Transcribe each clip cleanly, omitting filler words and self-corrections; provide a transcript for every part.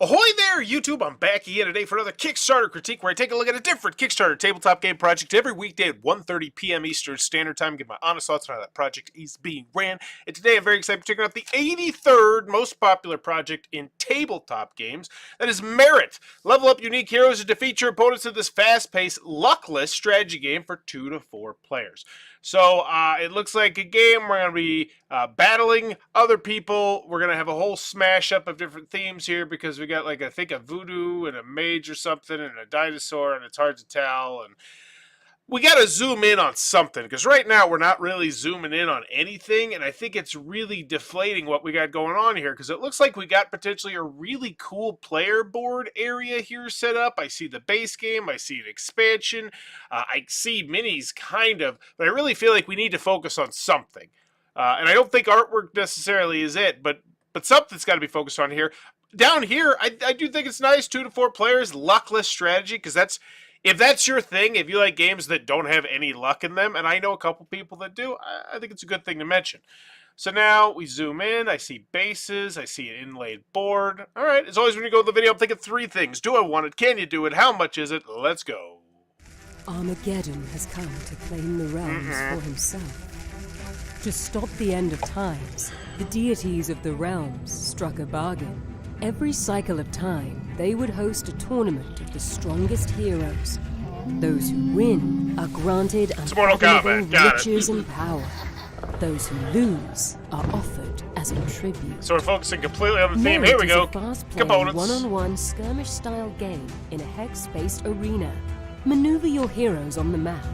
Ahoy there, YouTube! I'm back again today for another Kickstarter critique where I take a look at a different Kickstarter tabletop game project every weekday at 1:30 p.m. Eastern Standard Time. Give my honest thoughts on how that project is being ran. And today I'm very excited to check out the 83rd most popular project in tabletop games. That is Merit. Level up unique heroes to defeat your opponents in this fast-paced, luckless strategy game for 2 to 4 players. So it looks like a game we're going to be battling other people. We're going to have a whole smash up of different themes here because we got like I think a voodoo and a mage or something and a dinosaur, and it's hard to tell. And we got to zoom in on something because right now we're not really zooming in on anything, and I think it's really deflating what we got going on here because it looks like we got potentially a really cool player board area here set up. I see the base game, I see an expansion, I see minis kind of, but I really feel like we need to focus on something. And I don't think artwork necessarily is it, but something's got to be focused on here. Down here, I do think it's nice, 2 to 4 players, luckless strategy, because if that's your thing, if you like games that don't have any luck in them, and I know a couple people that do, I think it's a good thing to mention. So now we zoom in, I see bases, I see an inlaid board. All right, as always when you go to the video, I'm thinking 3 things. Do I want it? Can you do it? How much is it? Let's go. Armageddon has come to claim the realms for himself. To stop the end of times, the deities of the realms struck a bargain. Every cycle of time, they would host a tournament of the strongest heroes. Those who win are granted unfathomable riches and power. Those who lose are offered as a tribute. So we're focusing completely on the theme. Merit Here we go. is a fast-playing Components. one-on-one skirmish-style game in a hex-based arena. Maneuver your heroes on the map.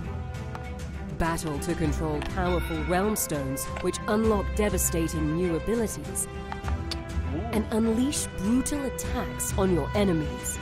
Battle to control powerful realm stones, which unlock devastating new abilities. And unleash brutal attacks on your enemies.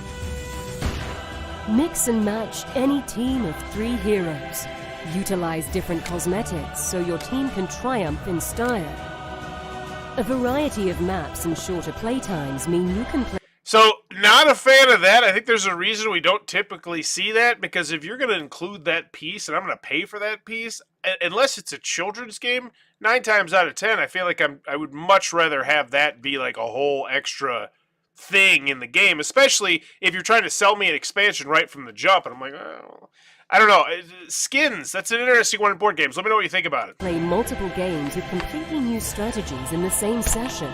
Mix and match any team of 3 heroes. Utilize different cosmetics so your team can triumph in style. A variety of maps and shorter playtimes mean you can play. So, not a fan of that. I think there's a reason we don't typically see that, because if you're going to include that piece and I'm going to pay for that piece, unless it's a children's game, 9 times out of 10, I feel like I would much rather have that be like a whole extra thing in the game, especially if you're trying to sell me an expansion right from the jump. And I'm like, oh, I don't know. Skins, that's an interesting one in board games. Let me know what you think about it. Play multiple games with completely new strategies in the same session.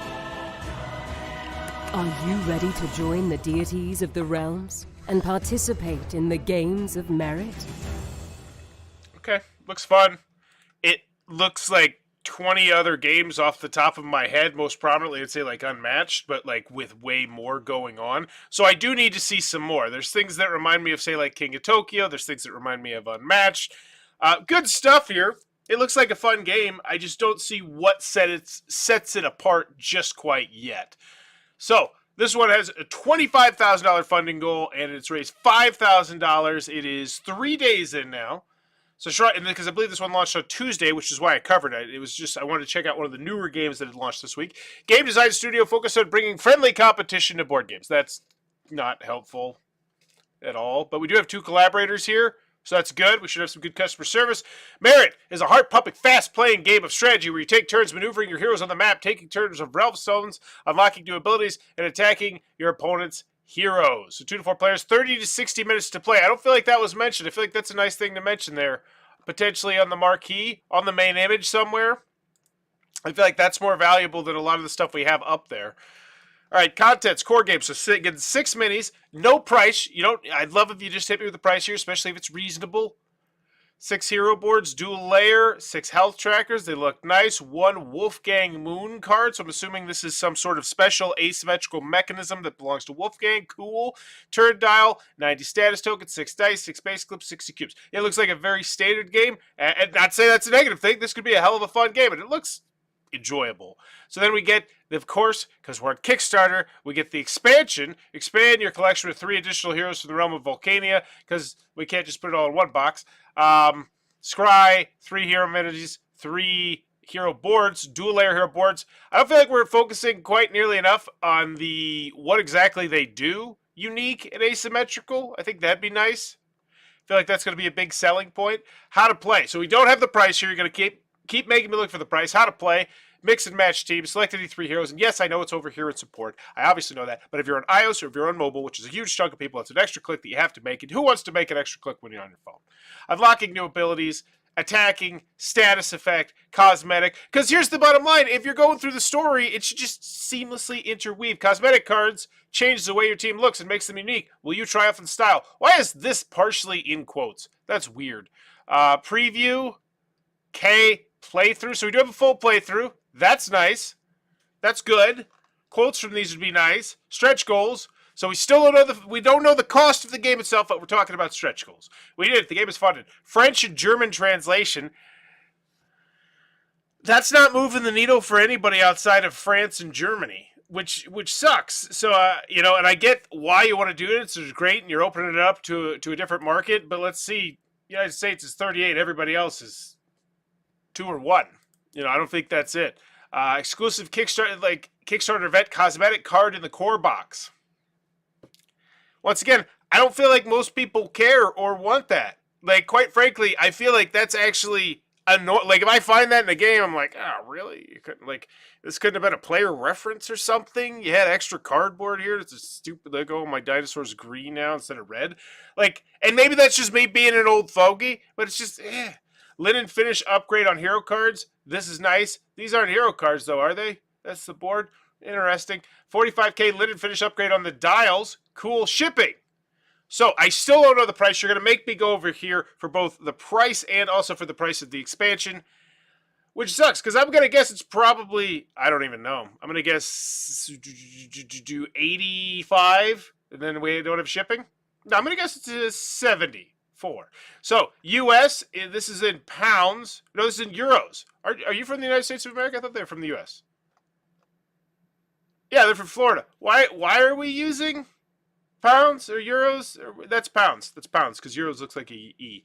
Are you ready to join the deities of the realms and participate in the games of merit? Okay, looks fun. It looks like 20 other games off the top of my head, most prominently I'd say like Unmatched, but like with way more going on. So I do need to see some more. There's things that remind me of, say, like King of Tokyo. There's things that remind me of Unmatched. Good stuff here. It looks like a fun game. I just don't see what sets it apart just quite yet. So, this one has a $25,000 funding goal, and it's raised $5,000. It is 3 days in now. So, because I believe this one launched on Tuesday, which is why I covered it. It was just, I wanted to check out one of the newer games that had launched this week. Game design studio focused on bringing friendly competition to board games. That's not helpful at all. But we do have 2 collaborators here. So that's good. We should have some good customer service. Merit is a heart-pumping, fast-playing game of strategy where you take turns maneuvering your heroes on the map, taking turns of realm stones, unlocking new abilities, and attacking your opponent's heroes. So 2 to 4 players, 30 to 60 minutes to play. I don't feel like that was mentioned. I feel like that's a nice thing to mention there. Potentially on the marquee, on the main image somewhere. I feel like that's more valuable than a lot of the stuff we have up there. All right, contents, core games. So getting 6 minis, no price. I'd love if you just hit me with the price here, especially if it's reasonable. 6 hero boards, dual layer, 6 health trackers. They look nice. 1 Wolfgang Moon card. So I'm assuming this is some sort of special asymmetrical mechanism that belongs to Wolfgang. Cool. Turn dial, 90 status tokens, 6 dice, 6 base clips, 60 cubes. It looks like a very standard game. And not say that's a negative thing. This could be a hell of a fun game, and it looks enjoyable. So then we get, of course, because we're on Kickstarter, we get the expansion. Expand your collection with 3 additional heroes from the realm of Volcania, because we can't just put it all in one box. Scry, 3 hero minis, 3 hero boards, dual layer hero boards. I don't feel like we're focusing quite nearly enough on what exactly they do unique and asymmetrical. I think that'd be nice. I feel like that's going to be a big selling point. How to play. So we don't have the price here. You're going to keep making me look for the price. How to play. mix and match teams, select any 3 heroes, and yes, I know it's over here in support. I obviously know that, but if you're on iOS or if you're on mobile, which is a huge chunk of people, it's an extra click that you have to make, and who wants to make an extra click when you're on your phone? Unlocking new abilities, attacking, status effect, cosmetic. Because here's the bottom line. If you're going through the story, it should just seamlessly interweave. Cosmetic cards change the way your team looks and makes them unique. Will you triumph in style? Why is this partially in quotes? That's weird. Preview, K, playthrough. So we do have a full playthrough. That's nice. That's good. Quotes from these would be nice. Stretch goals. So we still don't know the cost of the game itself, but we're talking about stretch goals. We did it. The game is funded. French and German translation. That's not moving the needle for anybody outside of France and Germany, which sucks. So and I get why you want to do it. It's great, and you're opening it up to a different market. But let's see. The United States is 38. Everybody else is 2 or 1. I don't think that's it. Exclusive Kickstarter event cosmetic card in the core box. Once again, I don't feel like most people care or want that. Like, quite frankly, I feel like that's actually annoying. Like, if I find that in a game, I'm like, oh, really? You couldn't, this couldn't have been a player reference or something? You had extra cardboard here? It's a stupid, my dinosaur's green now instead of red. And maybe that's just me being an old fogey, but it's just, Linen finish upgrade on hero cards. This is nice. These aren't hero cards, though, are they? That's the board. Interesting. 45k linen finish upgrade on the dials. Cool shipping. So I still don't know the price. You're going to make me go over here for both the price and also for the price of the expansion, which sucks because I'm going to guess it's probably, I don't even know. I'm going to guess do 85 and then we don't have shipping. No, I'm going to guess it's 74. So US, this is in pounds. No, this is in euros. Are you from the United States of America? I thought they were from the US. Yeah, they're from Florida. Why are we using pounds or euros? That's pounds. That's pounds because euros looks like a E.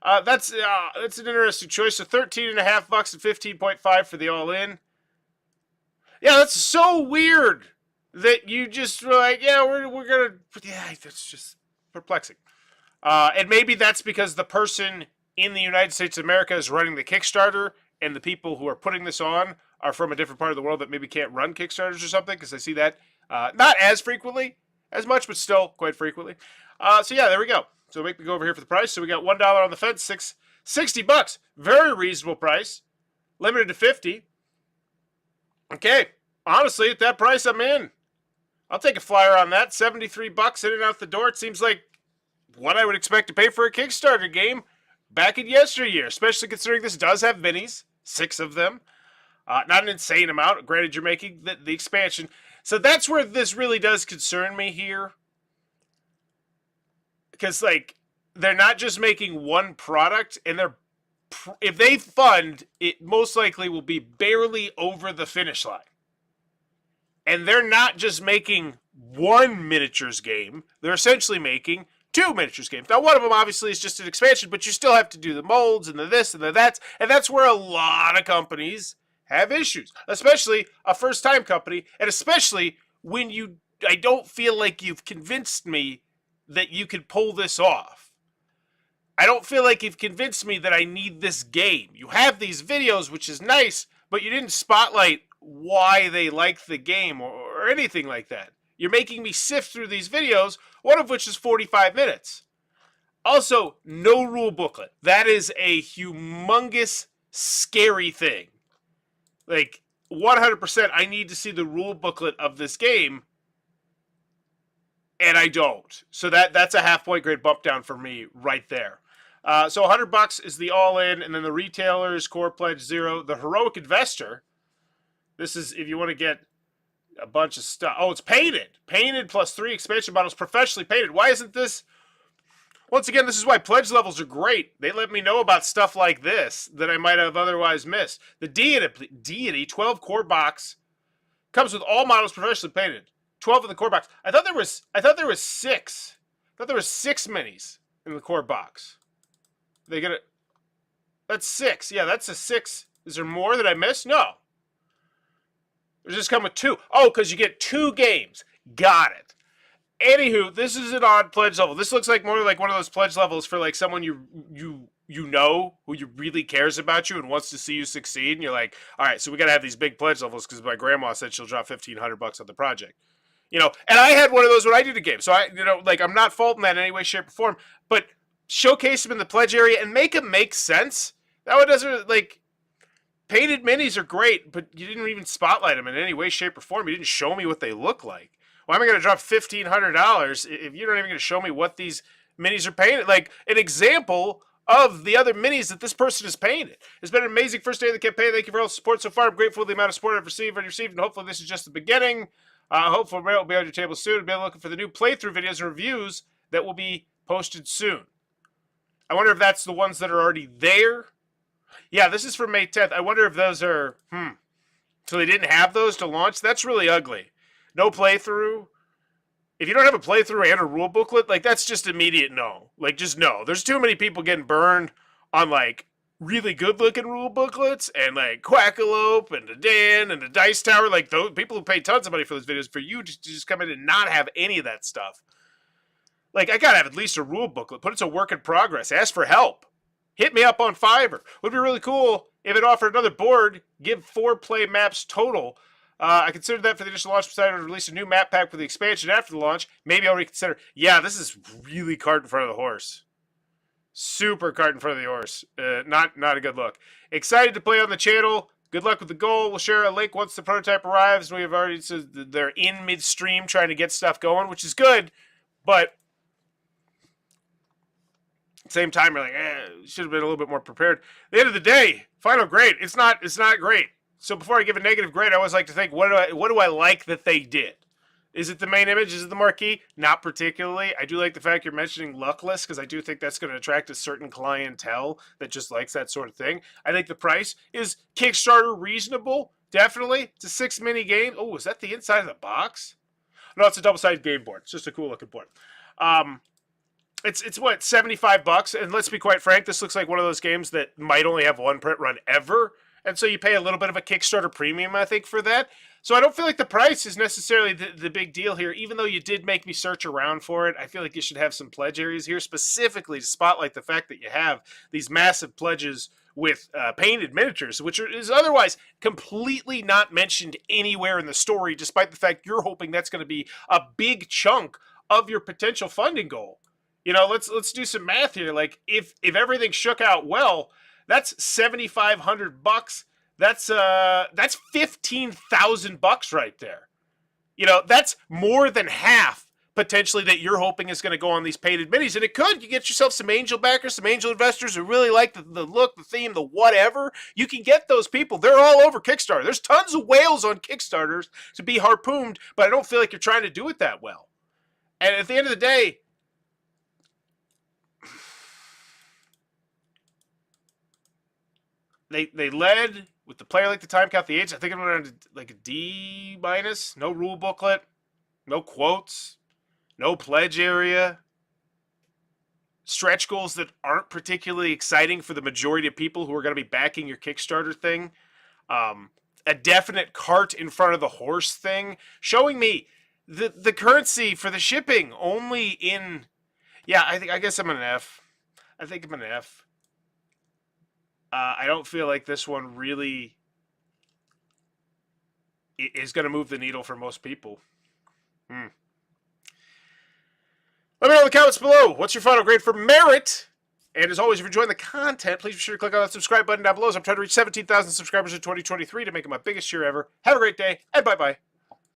That's an interesting choice. So $13.5 and 15.5 for the all-in. Yeah, that's so weird that you just were like, yeah, we're gonna. Yeah, that's just perplexing. And maybe that's because the person in the United States of America is running the Kickstarter, and the people who are putting this on are from a different part of the world that maybe can't run Kickstarters or something, because I see that not as frequently, as much, but still quite frequently. So yeah, there we go. So make me go over here for the price. So we got $1 on the fence, $60. Very reasonable price. Limited to 50. Okay. Honestly, at that price, I'm in. I'll take a flyer on that. $73 in and out the door. It seems like what I would expect to pay for a Kickstarter game back in yesteryear, especially considering this does have minis, 6 of them. Not an insane amount. Granted, you're making the expansion. So that's where this really does concern me here. Because, they're not just making one product, and if they fund, it most likely will be barely over the finish line. And they're not just making one miniatures game. They're essentially making 2 miniatures games. Now, one of them obviously is just an expansion, but you still have to do the molds and the this and the that. And that's where a lot of companies have issues, especially a first-time company, and especially when I don't feel like you've convinced me that you could pull this off. I don't feel like you've convinced me that I need this game. You have these videos, which is nice, but you didn't spotlight why they like the game or anything like that. You're making me sift through these videos, one of which is 45 minutes. Also, no rule booklet. That is a humongous, scary thing. 100%, I need to see the rule booklet of this game, and I don't. So that's a half-point grade bump down for me right there. So $100 is the all-in, and then the retailers, core pledge 0. The heroic investor, this is if you want to get a bunch of stuff. Oh, it's painted. Painted plus 3 expansion models, professionally painted. Why isn't this? Once again, this is why pledge levels are great. They let me know about stuff like this that I might have otherwise missed. The Deity 12 core box comes with all models professionally painted. 12 in the core box. I thought there was 6. I thought there were 6 minis in the core box. That's 6. Yeah, that's a 6. Is there more that I missed? No. Does this come with 2? Oh, because you get 2 games. Got it. Anywho, this is an odd pledge level. This looks like more like one of those pledge levels for someone you you know, who you really cares about you and wants to see you succeed, and you're like, all right, so we got to have these big pledge levels because my grandma said she'll drop $1,500 on the project. You know, and I had one of those when I did a game. So like, I'm not faulting that in any way, shape, or form, but showcase them in the pledge area and make them make sense. That one doesn't, like, painted minis are great, but you didn't even spotlight them in any way, shape, or form. You didn't show me what they look like. Why am I going to drop $1,500 if you're not even going to show me what these minis are painted? Like, an example of the other minis that this person has painted. It's been an amazing first day of the campaign. Thank you for all the support so far. I'm grateful for the amount of support I've received, and hopefully this is just the beginning. Hopefully we'll be on your table soon. Be looking for the new playthrough videos and reviews that will be posted soon. I wonder if that's the ones that are already there. Yeah, this is for May 10th. I wonder if those are, so they didn't have those to launch? That's really ugly. No playthrough. If you don't have a playthrough and a rule booklet, like, that's just immediate no. Like, just no. There's too many people getting burned on, like, really good-looking rule booklets, and, like, Quackalope, and the Dan, and the Dice Tower. Like, those people who pay tons of money for those videos, for you to just come in and not have any of that stuff. Like, I gotta have at least a rule booklet. Put it to work in progress. Ask for help. Hit me up on Fiverr. Would be really cool if it offered another board. Give 4 play maps total. I considered that for the initial launch. Decided to release a new map pack for the expansion after the launch. Maybe I'll reconsider. Yeah, this is really cart in front of the horse. Super cart in front of the horse. Not a good look. Excited to play on the channel. Good luck with the goal. We'll share a link once the prototype arrives. We have already said they're in midstream trying to get stuff going, which is good. But at the same time, you're like, should have been a little bit more prepared. At the end of the day, final grade. It's not great. So before I give a negative grade, I always like to think, what do I like that they did? Is it the main image? Is it the marquee? Not particularly. I do like the fact you're mentioning Luckless, because I do think that's going to attract a certain clientele that just likes that sort of thing. I think the price is Kickstarter reasonable. Definitely. It's a 6 mini game. Oh, is that the inside of the box? No, it's a double-sided game board. It's just a cool looking board. It's what, $75? And let's be quite frank, this looks like one of those games that might only have one print run ever. And so you pay a little bit of a Kickstarter premium, I think, for that. So I don't feel like the price is necessarily the big deal here, even though you did make me search around for it. I feel like you should have some pledge areas here, specifically to spotlight the fact that you have these massive pledges with painted miniatures, which is otherwise completely not mentioned anywhere in the story, despite the fact you're hoping that's going to be a big chunk of your potential funding goal. You know, let's do some math here. Like, if everything shook out well, that's $7,500. That's $15,000 right there. You know, that's more than half potentially that you're hoping is going to go on these painted minis, and it could. You get yourself some angel backers, some angel investors who really like the look, the theme, the whatever. You can get those people. They're all over Kickstarter. There's tons of whales on Kickstarters to be harpooned, but I don't feel like you're trying to do it that well. And at the end of the day, They led with the player like the time count, the age. I think I'm around like a D-. No rule booklet, no quotes, no pledge area. Stretch goals that aren't particularly exciting for the majority of people who are going to be backing your Kickstarter thing. A definite cart in front of the horse thing, showing me the currency for the shipping only in. Yeah, I guess I'm an F. I think I'm an F. I don't feel like this one really is going to move the needle for most people. Let me know in the comments below. What's your final grade for Merit? And as always, if you're enjoying the content, please be sure to click on that subscribe button down below. I'm trying to reach 17,000 subscribers in 2023 to make it my biggest year ever. Have a great day, and bye-bye.